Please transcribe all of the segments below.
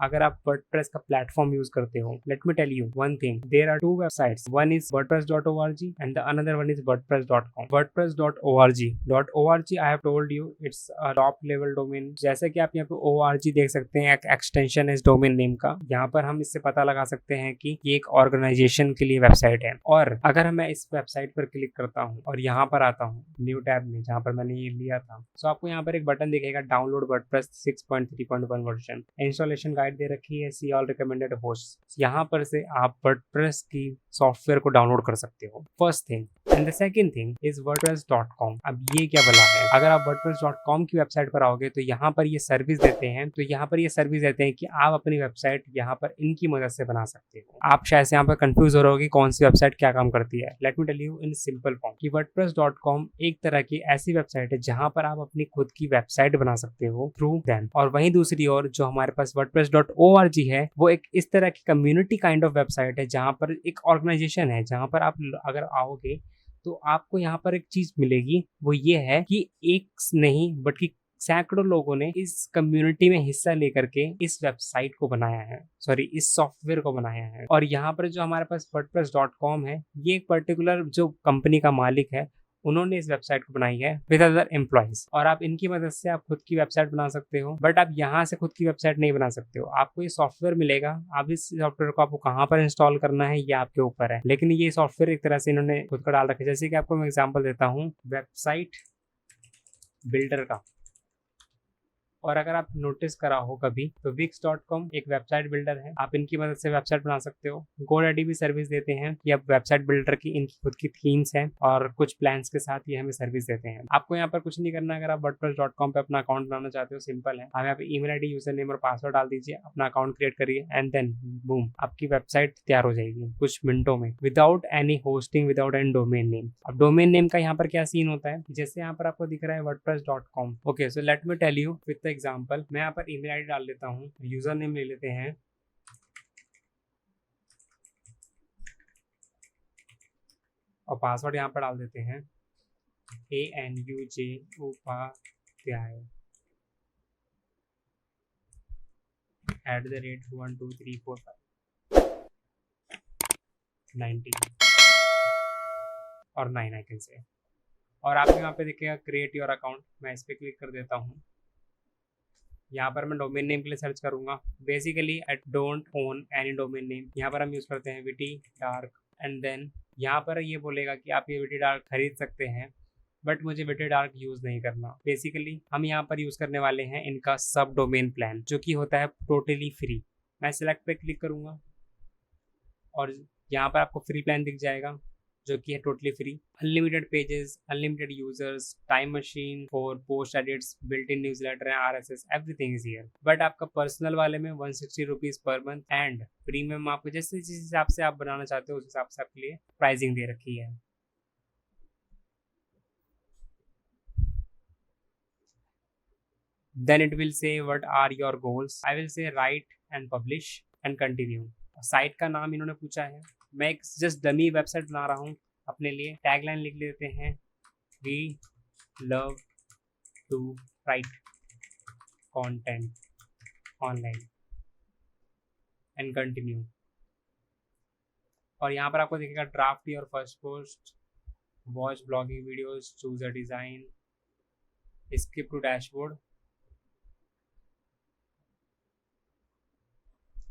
अगर आप वर्डप्रेस का प्लेटफॉर्म यूज करते हो, let me tell you one thing, there are two websites, one is wordpress.org and the another one is wordpress.com. wordpress.org I have told you it's a top level domain. जैसे कि आप यहाँ पे org देख सकते हैं, एक एक्सटेंशन है इस डोमेन नेम का। यहाँ पर हम इससे पता लगा सकते हैं कि ये एक ऑर्गेनाइजेशन के लिए वेबसाइट है। और अगर मैं इस वेबसाइट पर क्लिक करता हूँ और यहाँ पर आता हूँ न्यू टैब में जहाँ पर मैंने ये लिया था, तो आपको यहाँ पर एक बटन दिखेगा, download WordPress 6.3.1 version, installation guide दे रखी है, सी ऑल रिकमेंडेड होस्ट। यहाँ पर से आप वर्डप्रेस की सॉफ्टवेयर को डाउनलोड कर सकते हो, first thing. And the second thing is wordpress.com। अब ये क्या बला है, अगर आप wordpress.com की वेबसाइट पर आओगे तो यहाँ पर ये सर्विस देते हैं, तो यहाँ पर ये सर्विस देते हैं कि आप अपनी वेबसाइट यहाँ पर इनकी मदद से बना सकते हो। आप शायद से यहाँ पर कंफ्यूज हो रहे हो कि कौन सी वेबसाइट क्या काम करती है। Let me tell you in simple form कि wordpress.com एक तरह की ऐसी वेबसाइट है जहाँ पर आप अपनी खुद की वेबसाइट बना सकते हो थ्रू देम। और वहीं दूसरी ओर जो हमारे पास wordpress.org है, वो एक इस तरह की कम्युनिटी काइंड ऑफ वेबसाइट है जहाँ पर एक ऑर्गेनाइजेशन है, जहाँ पर आप अगर आओगे तो आपको यहाँ पर एक चीज मिलेगी, वो ये है कि एक नहीं बल्कि सैकड़ों लोगों ने इस कम्युनिटी में हिस्सा लेकर के इस वेबसाइट को बनाया है, सॉरी इस सॉफ्टवेयर को बनाया है। और यहाँ पर जो हमारे पास wordpress.com है, ये एक पर्टिकुलर जो कंपनी का मालिक है, उन्होंने इस वेबसाइट को बनाई है विद अदर एम्प्लॉइज। और आप इनकी मदद से आप खुद की वेबसाइट बना सकते हो, बट आप यहाँ से खुद की वेबसाइट नहीं बना सकते हो। आपको ये सॉफ्टवेयर मिलेगा, आप इस सॉफ्टवेयर को आपको कहाँ पर इंस्टॉल करना है ये आपके ऊपर है, लेकिन ये सॉफ्टवेयर एक तरह से इन्होंने खुद का डाल रखा है। जैसे कि आपको मैं एग्जाम्पल देता हूँ वेबसाइट बिल्डर का। और अगर आप नोटिस करा हो कभी तो wix.com एक वेबसाइट बिल्डर है, आप इनकी मदद से वेबसाइट बना सकते हो। GoDaddy भी सर्विस देते हैं कि आप वेबसाइट बिल्डर की इनकी खुद की थीम्स हैं और कुछ प्लान्स के साथ ये हमें सर्विस देते हैं। आपको यहाँ पर कुछ नहीं करना। अगर आप wordpress.com पे अपना अकाउंट बनाना चाहते हो, सिंपल है, आप यहाँ पे ईमेल आईडी, यूजर नेम और पासवर्ड डाल दीजिए, अपना अकाउंट क्रिएट करिए एंड देन बूम, आपकी वेबसाइट तैयार हो जाएगी कुछ मिनटों में, without any hosting, without any domain name. अब डोमेन नेम का यहाँ पर क्या सीन होता है, जैसे यहाँ पर आपको दिख रहा है wordpress.com। Okay, so let me tell you with the example. मैं यहाँ पर ईमेल आईडी डाल लेता हूँ, यूजर नेम ले लेते हैं और पासवर्ड यहाँ पर डाल देते हैं ANUJ उपाध्याय @1234590 और 9 आई कैन से। और आपको यहाँ पे दिखेगा क्रिएट योर अकाउंट, मैं इस पर क्लिक कर देता हूँ। यहाँ पर मैं डोमेन नेम के लिए सर्च करूंगा। Basically I don't own any domain name. यहाँ पर हम यूज करते हैं विटी डार्क एंड देन यहाँ पर ये बोलेगा कि आप ये विटी डार्क खरीद सकते हैं, बट मुझे विटी डार्क यूज नहीं करना। बेसिकली हम यहाँ पर यूज करने वाले हैं इनका सब डोमेन प्लान, जो कि होता है टोटली फ्री। मैं सिलेक्ट पे क्लिक करूंगा और यहाँ पर आपको फ्री प्लान दिख जाएगा जो कि है totally free. Unlimited pages, unlimited users, time machine for post edits, built in newsletter, RSS, everything is here. But आपका पर्सनल वाले में 160 rupees per month and premium आपको जैसे जिस हिसाब से आप बनाना चाहते हो उस हिसाब से आपके लिए प्राइसिंग दे रखी है। Then it will say what are your goals. I will say write and publish and continue. Site का नाम इन्होंने पूछा है, मैं एक जस्ट डमी वेबसाइट बना रहा हूँ अपने लिए। टैगलाइन लिख लेते हैं, we love to write content online and continue. और यहाँ पर आपको दिखेगा draft your first post, watch blogging videos, choose a design, skip to dashboard.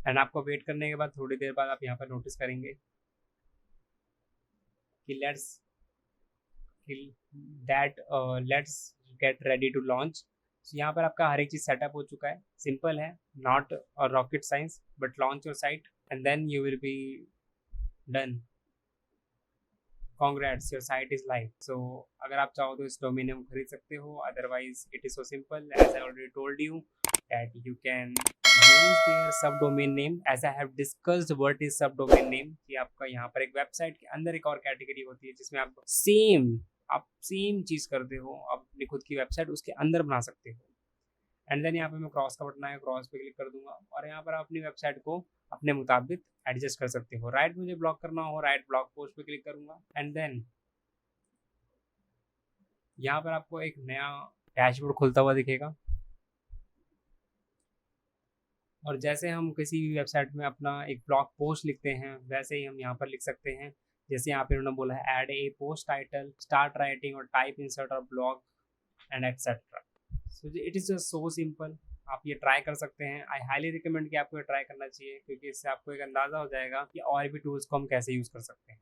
And आपको वेट करने के बाद थोड़ी देर बाद आप यहाँ पर नोटिस करेंगे कि let's get ready to launch. यहाँ पर आपका हर एक चीज सेटअप हो चुका है, सिंपल है, not rocket science, but launch your site and then you will be done. Congrats, your site is live. So अगर आप चाहो तो इस डोमेन नेम खरीद सकते हो, otherwise it is so simple as I already told you that you can use their subdomain name as I have discussed what is subdomain name। कि आपका यहाँ पर एक वेबसाइट के अंदर एक और कैटेगरी होती है जिसमें आप सेम चीज करते हो, आप अपनी खुद की वेबसाइट उसके अंदर बना सकते हो। एंड देन यहाँ पे मैं क्रॉस का बटन है, क्रॉस पे क्लिक कर दूंगा और यहाँ पर आप अपनी वेबसाइट को अपने मुताबिक एडजस्ट कर सकते हो। राइट मुझे ब्लॉक करना हो, राइट ब्लॉक पोस्ट पे क्लिक करूंगा एंड देन यहाँ पर आपको एक नया डैशबोर्ड खुलता हुआ दिखेगा और जैसे हम किसी भी वेबसाइट में अपना एक ब्लॉग पोस्ट लिखते हैं वैसे ही हम यहाँ पर लिख सकते हैं। जैसे यहाँ पे उन्होंने बोला है add a post title, start writing और टाइप इंसर्ट और blog and etcetera. So it is just so simple. आप ये ट्राई कर सकते हैं। आई हाईली रिकमेंड कि आपको ये ट्राई करना चाहिए, क्योंकि इससे आपको एक अंदाज़ा हो जाएगा कि और भी टूल्स को हम कैसे यूज़ कर सकते हैं।